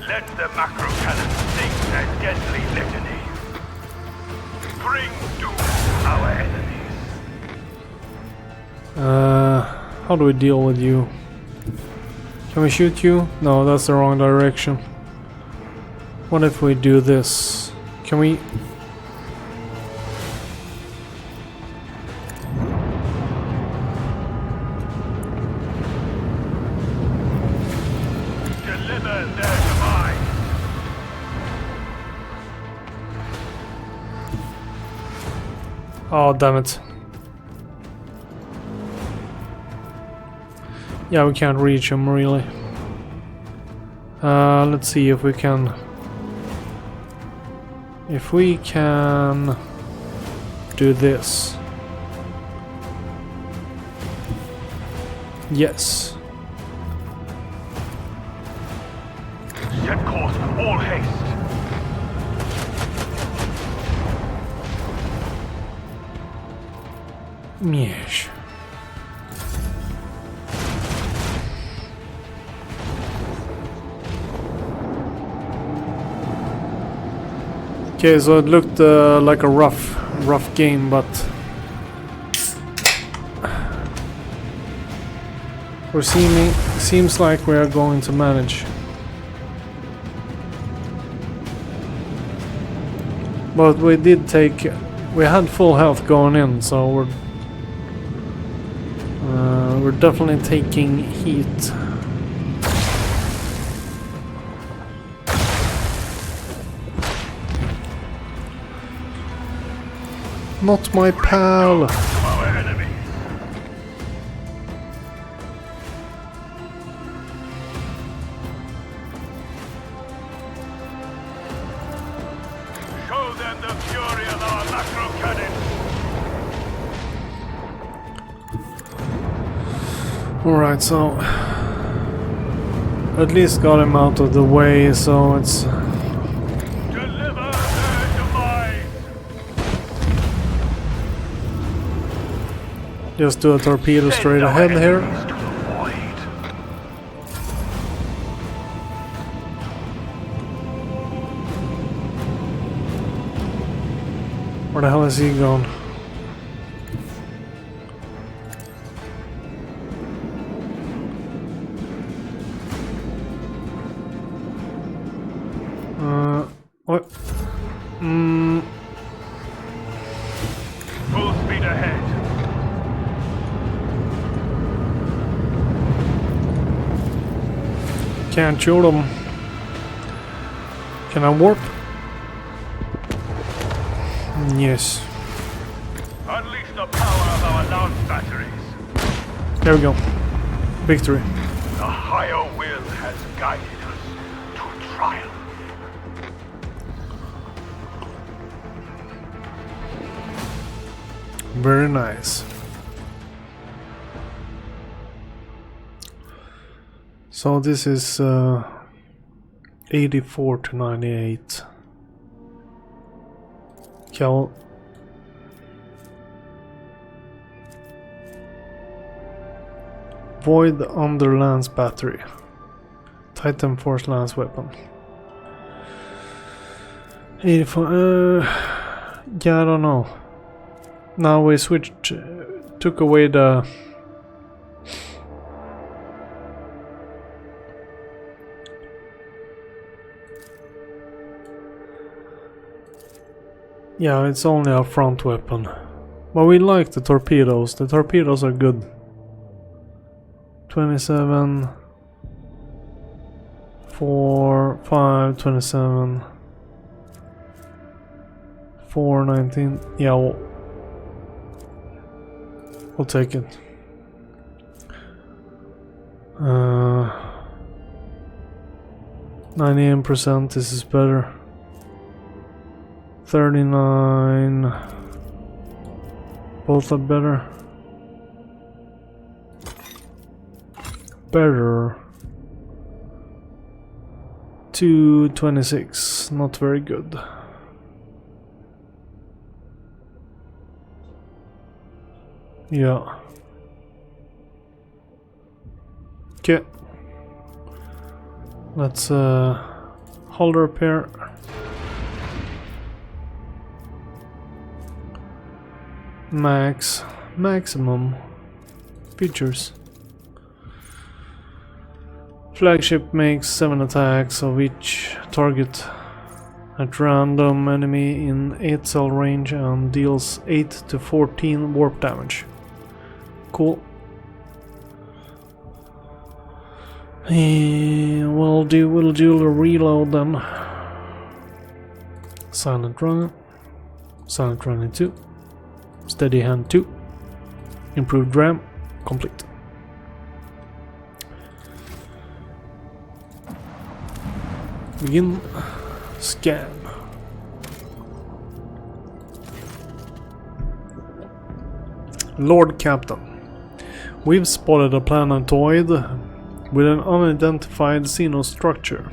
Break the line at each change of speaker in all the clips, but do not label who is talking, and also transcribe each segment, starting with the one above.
Let the macro cannon sing their deadly litany. Bring doom to our enemies.
How do we deal with you? Can we shoot you? No, that's the wrong direction. What if we do this? Can we...
Deliver their demise.
Oh, damn it. Yeah, we can't reach him, really. Let's see if we can... If we can... do this. Yes.
Set course, all haste.
Yes. Okay, so it looked like a rough game, but seems like we are going to manage. But we had full health going in, so we're definitely taking heat. Not my pal.
Our enemies. Show them the fury of our macro cannon.
Alright, so at least got him out of the way, so it's...
Deliver their demise.
Just do a torpedo straight
Send our
ahead here.
enemies to the void.
Where the hell is he going? What?
Full speed ahead.
Can't shoot him. Can I warp? Yes.
Unleash the power of our lance batteries.
There we go. Victory.
The higher will has guided us to triumph.
Very nice. So this is 84 to 98. Cal. Void under lance battery. Titan force lance weapon. 84. Yeah, I don't know. Now we switched, took away the... Yeah, it's only a front weapon. But we like the torpedoes. The torpedoes are good. 27... 4, 5, 27... 4, 19... Yeah, we'll take it. 98%, this is better. 39. Both are better. Better. 226, not very good. Yeah. Okay. Let's hull repair. Maximum features. Flagship makes 7 attacks of each target at random enemy in 8 cell range and deals 8 to 14 warp damage. Cool. We'll do a reload then. Silent running 2, steady hand 2, improved RAM, complete. Begin scan. Lord Captain, we've spotted a planetoid with an unidentified xenostructure.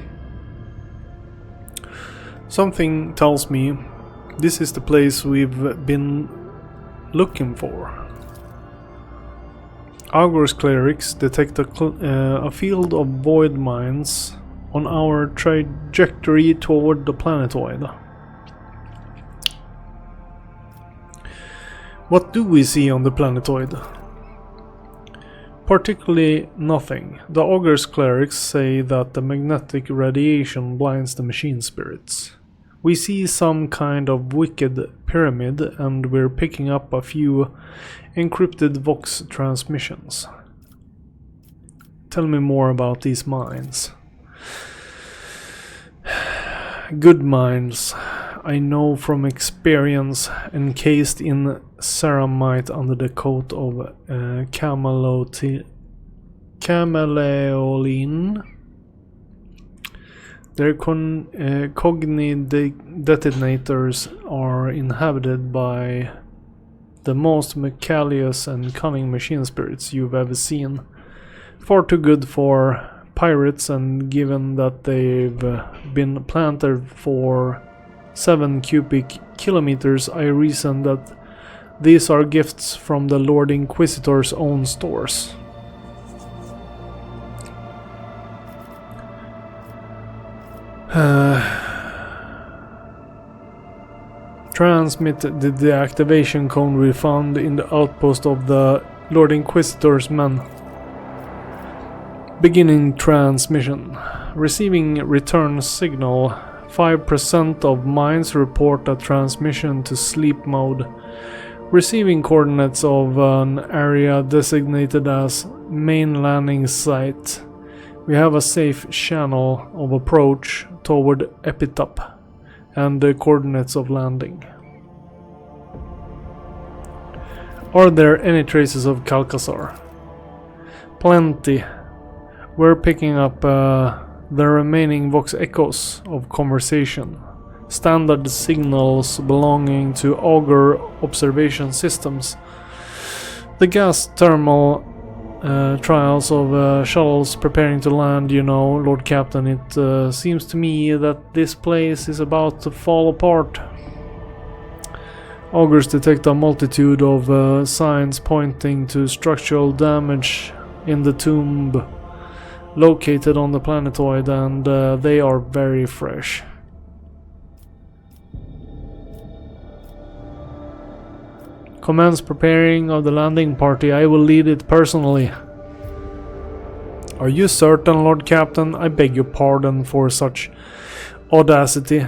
Something tells me this is the place we've been looking for. Augur's clerics detect a field of void mines on our trajectory toward the planetoid. What do we see on the planetoid? Particularly nothing. The Augur's clerics say that the magnetic radiation blinds the machine spirits. We see some kind of wicked pyramid and we're picking up a few encrypted Vox transmissions. Tell me more about these mines. Good mines, I know from experience, encased in ceramite under the coat of camaleoline. Their detonators are inhabited by the most macalious and cunning machine spirits you've ever seen. Far too good for pirates, and given that they've been planted for 7 cubic kilometers, I reason that these are gifts from the Lord Inquisitor's own stores. Transmit the deactivation code we found in the outpost of the Lord Inquisitor's men. Beginning transmission. Receiving return signal. 5% of mines report a transmission to sleep mode. Receiving coordinates of an area designated as main landing site. We have a safe channel of approach toward Epitap and the coordinates of landing. Are there any traces of Calcasar? Plenty. We're picking up the remaining Vox echoes of conversation. Standard signals belonging to Augur observation systems. The gas thermal trials of shuttles preparing to land, you know, Lord Captain. It seems to me that this place is about to fall apart. Augurs detect a multitude of signs pointing to structural damage in the tomb located on the planetoid, and they are very fresh. Commence preparing of the landing party. I will lead it personally. Are you certain, Lord Captain? I beg your pardon for such audacity,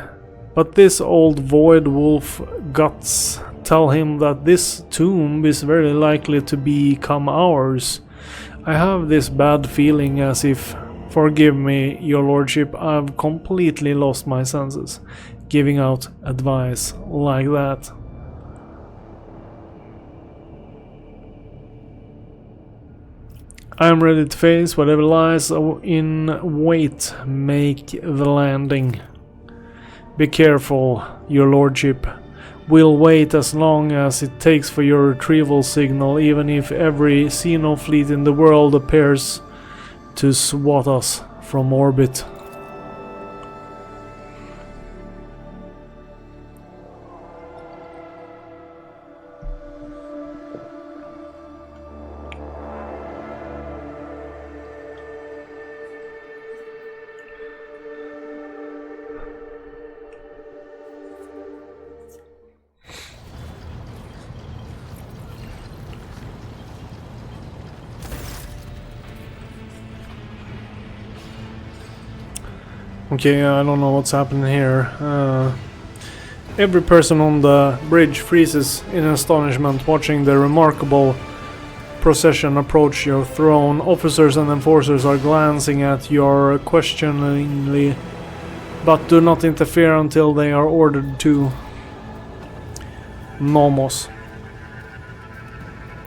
but this old void wolf guts tell him that this tomb is very likely to become ours. I have this bad feeling as if, forgive me, your lordship, I've completely lost my senses, giving out advice like that. I am ready to face whatever lies in wait. Make the landing. Be careful, your lordship. We'll wait as long as it takes for your retrieval signal, even if every Xeno fleet in the world appears to swat us from orbit. Okay, I don't know what's happening here. Every person on the bridge freezes in astonishment watching the remarkable procession approach your throne. Officers and enforcers are glancing at you questioningly, but do not interfere until they are ordered to. Nomos.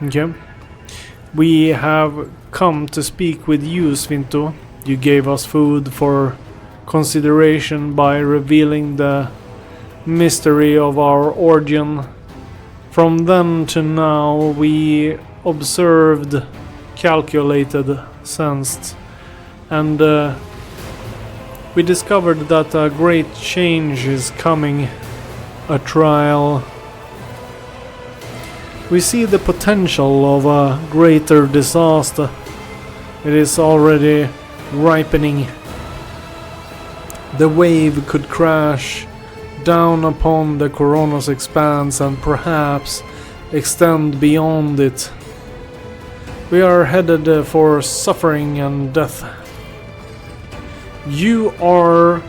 Okay. We have come to speak with you, Svinto. You gave us food for consideration by revealing the mystery of our origin. From then to now we observed, calculated, sensed, and we discovered that a great change is coming, a trial. We see the potential of a greater disaster. It is already ripening. The wave could crash down upon the Corona's expanse and perhaps extend beyond it. We are headed for suffering and death. You are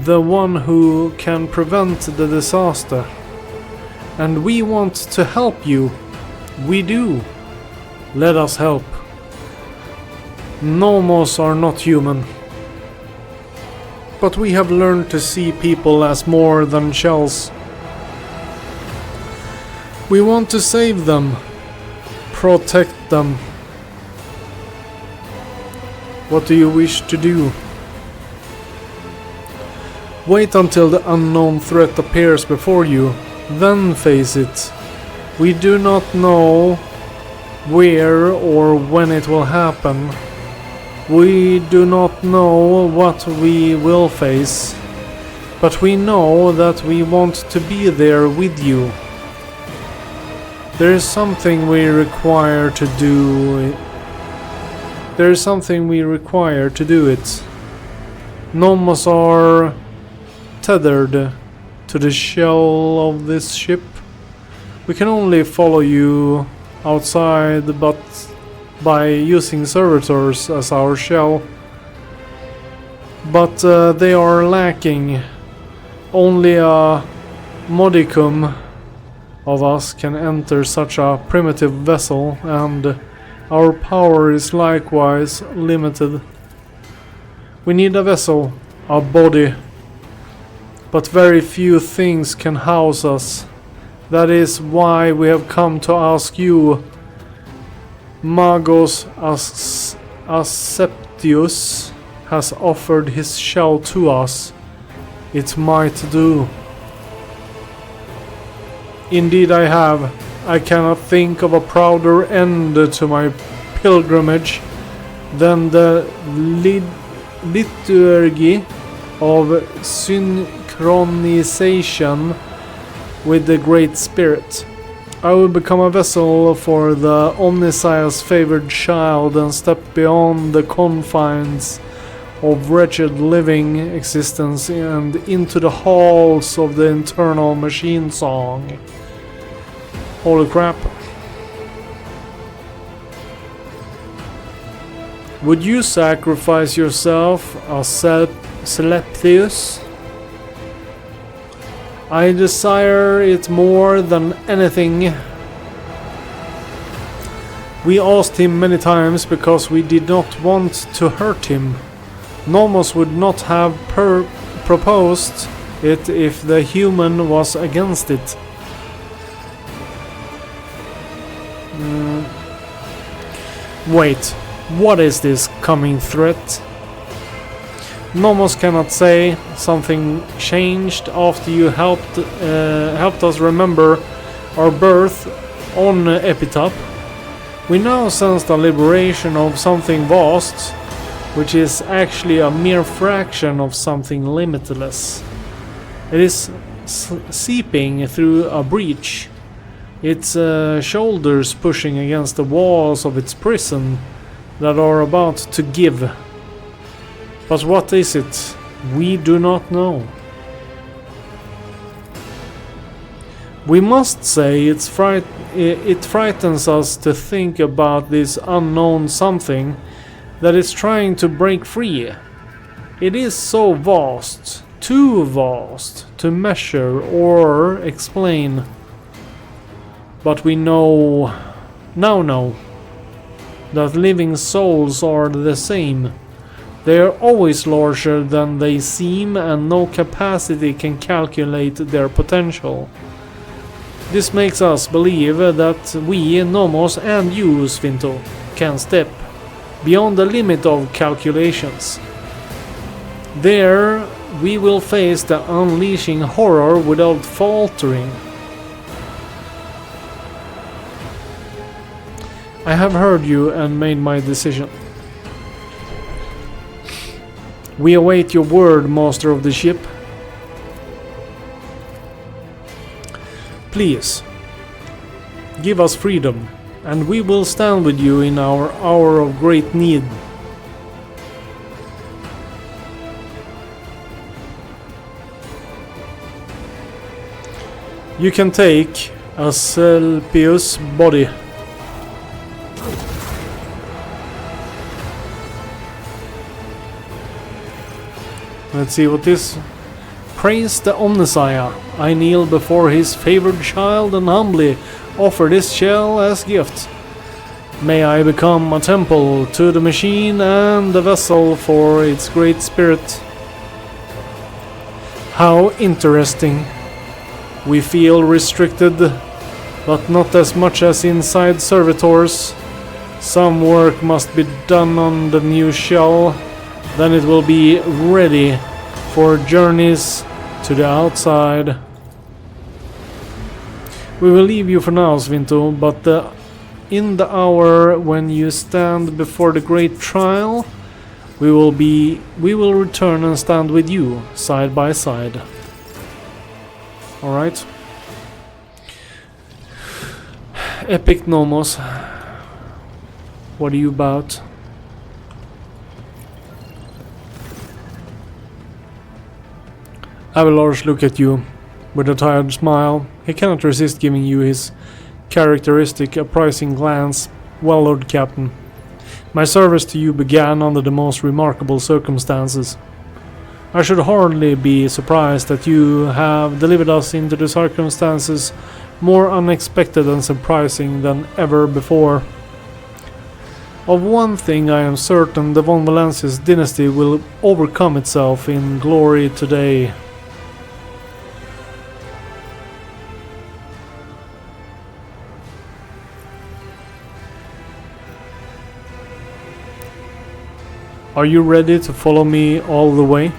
the one who can prevent the disaster, and we want to help you. We do. Let us help. Nomos are not human, but we have learned to see people as more than shells. We want to save them, protect them. What do you wish to do? Wait until the unknown threat appears before you, then face it. We do not know where or when it will happen. We do not know what we will face, but we know that we want to be there with you. There is something we require to do. There is something we require to do it. Nomos are tethered to the shell of this ship. We can only follow you outside, but by using servitors as our shell. But they are lacking. Only a modicum of us can enter such a primitive vessel, and our power is likewise limited. We need a vessel, a body, but very few things can house us. That is why we have come to ask you. Magos Aseptius has offered his shell to us. It might do. Indeed I have. I cannot think of a prouder end to my pilgrimage than the liturgy of synchronization with the Great Spirit. I will become a vessel for the Omnissiah's favored child and step beyond the confines of wretched living existence and into the halls of the eternal machine song. Holy crap. Would you sacrifice yourself, Asclepius? I desire it more than anything. We asked him many times because we did not want to hurt him. Nomos would not have proposed it if the human was against it. Wait, what is this coming threat? Nomos cannot say. Something changed after you helped us remember our birth on Epitaph. We now sense the liberation of something vast, which is actually a mere fraction of something limitless. It is seeping through a breach, its shoulders pushing against the walls of its prison that are about to give. But what is it? We do not know. We must say it frightens us to think about this unknown something that is trying to break free. It is so vast, too vast, to measure or explain. But we now know that living souls are the same. They are always larger than they seem, and no capacity can calculate their potential. This makes us believe that we, Nomos, and you, Svinto, can step beyond the limit of calculations. There, we will face the unleashing horror without faltering. I have heard you and made my decision. We await your word, master of the ship. Please, give us freedom, and we will stand with you in our hour of great need. You can take Asclepius' body. Let's see what this... Praise the Omnissiah. I kneel before his favored child and humbly offer this shell as gift. May I become a temple to the machine and a vessel for its great spirit. How interesting. We feel restricted, but not as much as inside servitors. Some work must be done on the new shell, then it will be ready for journeys to the outside. We will leave you for now, Svinto, but in the hour when you stand before the great trial, we will return and stand with you side by side. All right. Epic Nomos, what are you about? Abelard looks at you with a tired smile. He cannot resist giving you his characteristic apprising glance. Well, Lord Captain, my service to you began under the most remarkable circumstances. I should hardly be surprised that you have delivered us into the circumstances more unexpected and surprising than ever before. Of one thing I am certain, the von Valencia's dynasty will overcome itself in glory today. Are you ready to follow me all the way?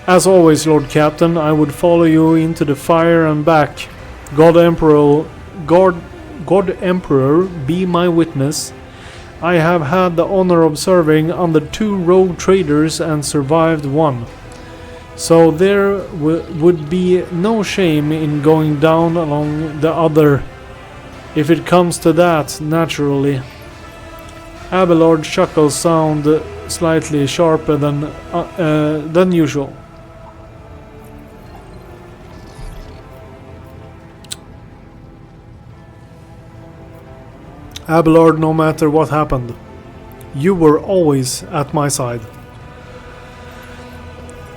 As always, Lord Captain, I would follow you into the fire and back. God Emperor, be my witness. I have had the honor of serving under 2 rogue traders and survived one. So there would be no shame in going down along the other. If it comes to that, naturally. Abelard's chuckles sound slightly sharper than usual. Abelard, no matter what happened, you were always at my side.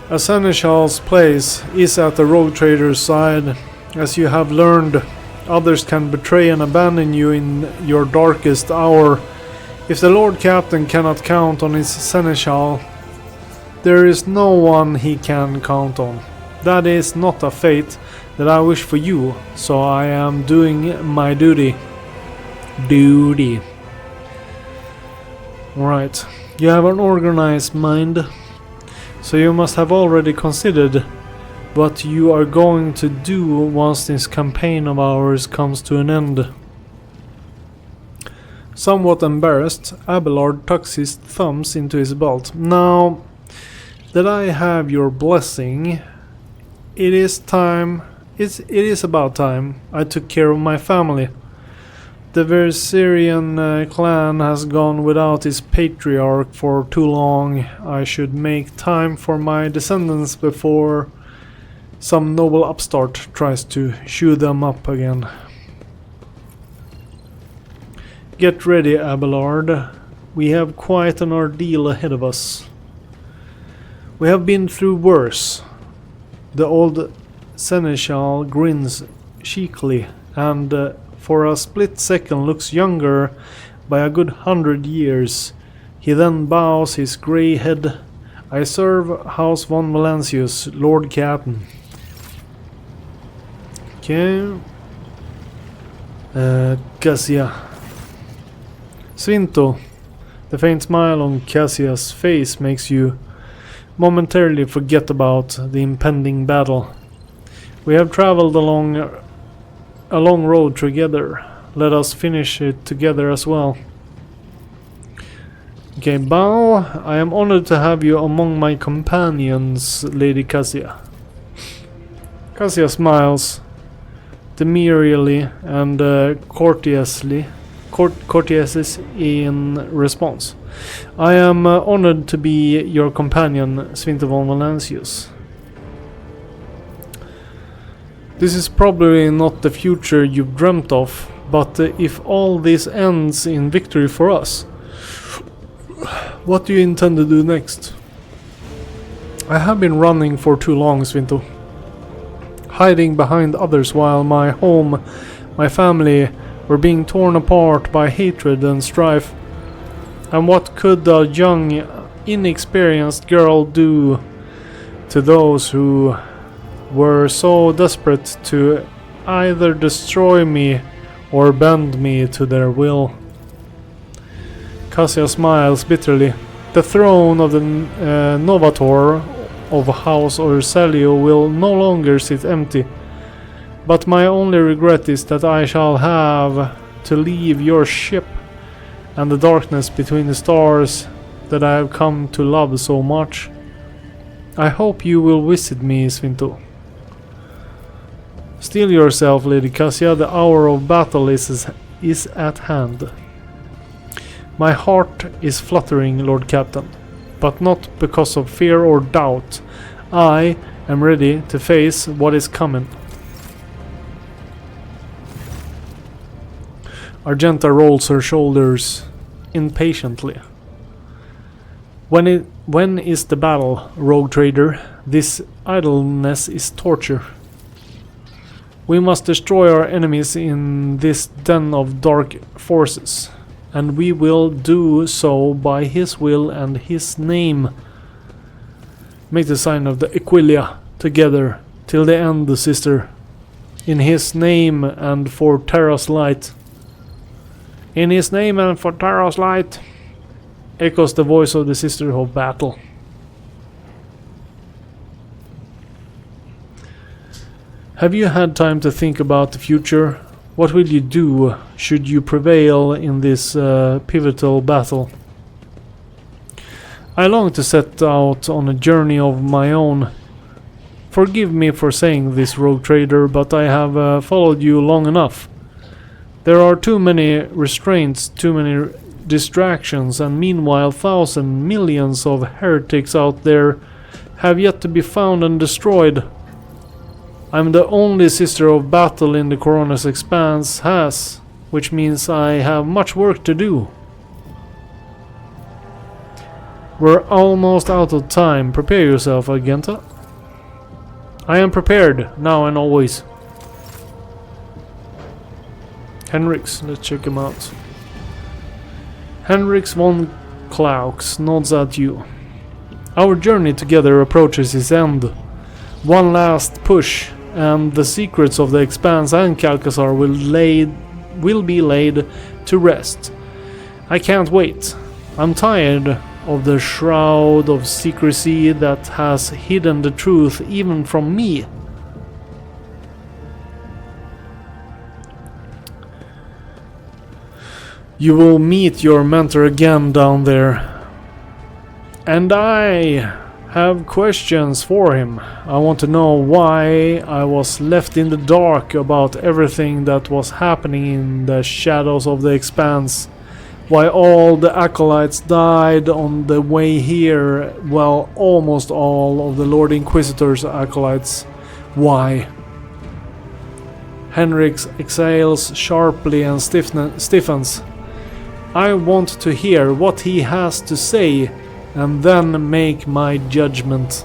A seneschal's place is at the rogue trader's side. As you have learned, others can betray and abandon you in your darkest hour. If the Lord Captain cannot count on his seneschal, there is no one he can count on. That is not a fate that I wish for you, so I am doing my duty. Right, you have an organized mind, so you must have already considered what you are going to do once this campaign of ours comes to an end. Somewhat embarrassed, Abelard tucks his thumbs into his belt. Now that I have your blessing, it is about time I took care of my family. The Verserian clan has gone without its patriarch for too long. I should make time for my descendants before some noble upstart tries to shoe them up again. Get ready, Abelard. We have quite an ordeal ahead of us. We have been through worse. The old seneschal grins cheekily and for a split second looks younger by a good 100 years. He then bows his grey head. I serve House von Valancius, Lord Captain. Okay. Cassia. Svinto. The faint smile on Cassia's face makes you momentarily forget about the impending battle. We have traveled along a long road together. Let us finish it together as well. Okay, bow. I am honored to have you among my companions, Lady Cassia. Cassia smiles demurely and courteously in response. I am honored to be your companion, Svinto von Valancius. This is probably not the future you've dreamt of, but if all this ends in victory for us, what do you intend to do next? I have been running for too long, Svinto. Hiding behind others while my home, my family, were being torn apart by hatred and strife. And what could a young, inexperienced girl do to those who were so desperate to either destroy me or bend me to their will? Cassia smiles bitterly. The throne of the Novator of House Orselio will no longer sit empty. But my only regret is that I shall have to leave your ship and the darkness between the stars that I have come to love so much. I hope you will visit me, Svinto. Steel yourself, Lady Cassia, the hour of battle is at hand. My heart is fluttering, Lord Captain, but not because of fear or doubt. I am ready to face what is coming. Argenta rolls her shoulders impatiently. When is the battle, rogue trader? This idleness is torture. We must destroy our enemies in this den of dark forces, and we will do so by his will and his name. Make the sign of the Aquilia together till the end, sister. In his name and for Terra's light. In his name and for Terra's light, echoes the voice of the Sister of Battle. Have you had time to think about the future? What will you do should you prevail in this pivotal battle? I long to set out on a journey of my own. Forgive me for saying this, rogue trader, but I have followed you long enough. There are too many restraints, too many distractions, and meanwhile millions of heretics out there have yet to be found and destroyed. I'm the only Sister of Battle in the Corona's expanse has, which means I have much work to do. We're almost out of time. Prepare yourself, Argenta. I am prepared, now and always. Henriks, let's check him out. Henriks von Klauks nods at you. Our journey together approaches its end. One last push, and the secrets of the Expanse and Calcasar will be laid to rest. I can't wait. I'm tired of the shroud of secrecy that has hidden the truth even from me. You will meet your mentor again down there. And I have questions for him. I want to know why I was left in the dark about everything that was happening in the shadows of the Expanse. Why all the acolytes died on the way here, well, almost all of the Lord Inquisitor's acolytes. Why? Henriks exhales sharply and stiffens. I want to hear what he has to say and then make my judgment.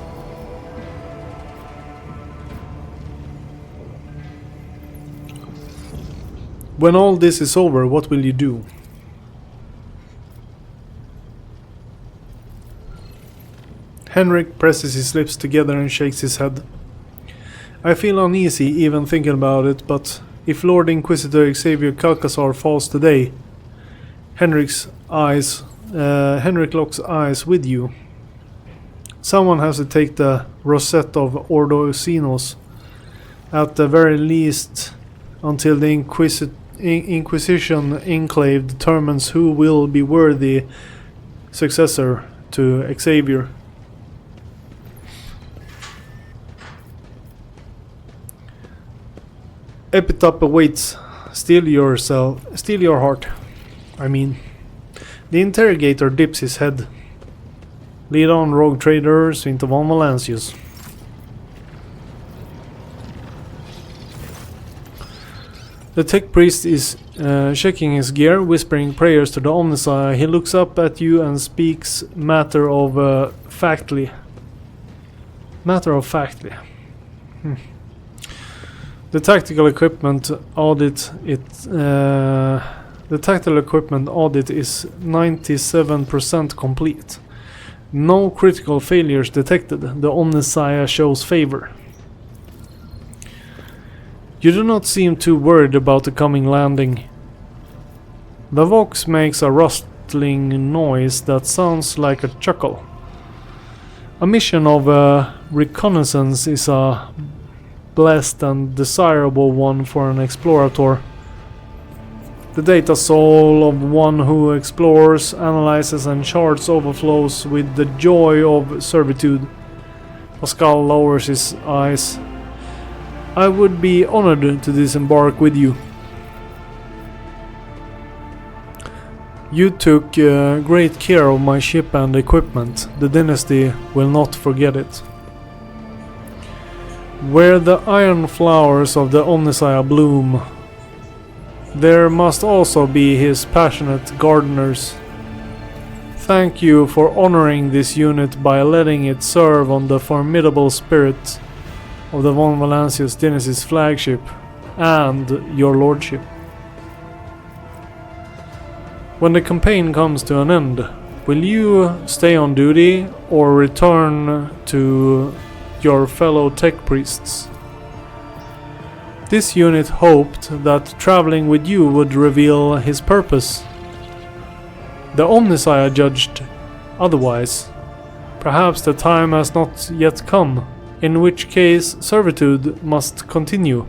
When all this is over, what will you do? Henrik presses his lips together and shakes his head. I feel uneasy even thinking about it, but if Lord Inquisitor Xavier Calcazar falls today, Henrik locks eyes with you. Someone has to take the rosette of Ordo Xenos, at the very least, until the Inquisition Enclave determines who will be worthy successor to Xavier. Epitaph awaits. Steal your heart. I mean. The interrogator dips his head. Lead on, rogue traders, into von Valancius. The tech priest is checking his gear, whispering prayers to the Omnissiah. He looks up at you and speaks matter of factly. The tactical equipment audit is 97% complete. No critical failures detected. The Omnissiah shows favor. You do not seem too worried about the coming landing. The Vox makes a rustling noise that sounds like a chuckle. A mission of reconnaissance is a blessed and desirable one for an explorator. The data soul of one who explores, analyzes and charts overflows with the joy of servitude. Pascal lowers his eyes. I would be honored to disembark with you. You took great care of my ship and equipment. The dynasty will not forget it. Where the iron flowers of the Omnissiah bloom, there must also be his passionate gardeners. Thank you for honoring this unit by letting it serve on the formidable spirit of the von Valancius dynasty's flagship and your lordship. When the campaign comes to an end, will you stay on duty or return to your fellow tech priests? This unit hoped that traveling with you would reveal his purpose. The Omnissiah judged otherwise. Perhaps the time has not yet come, in which case servitude must continue.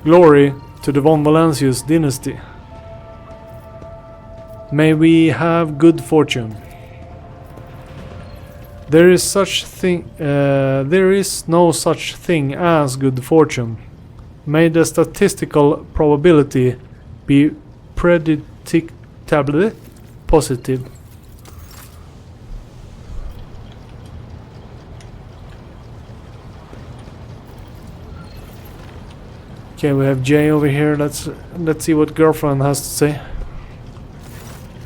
Glory to the von Valancius dynasty. May we have good fortune. There is no such thing as good fortune. May the statistical probability be predictably positive. Okay, we have Jay over here. Let's see what girlfriend has to say.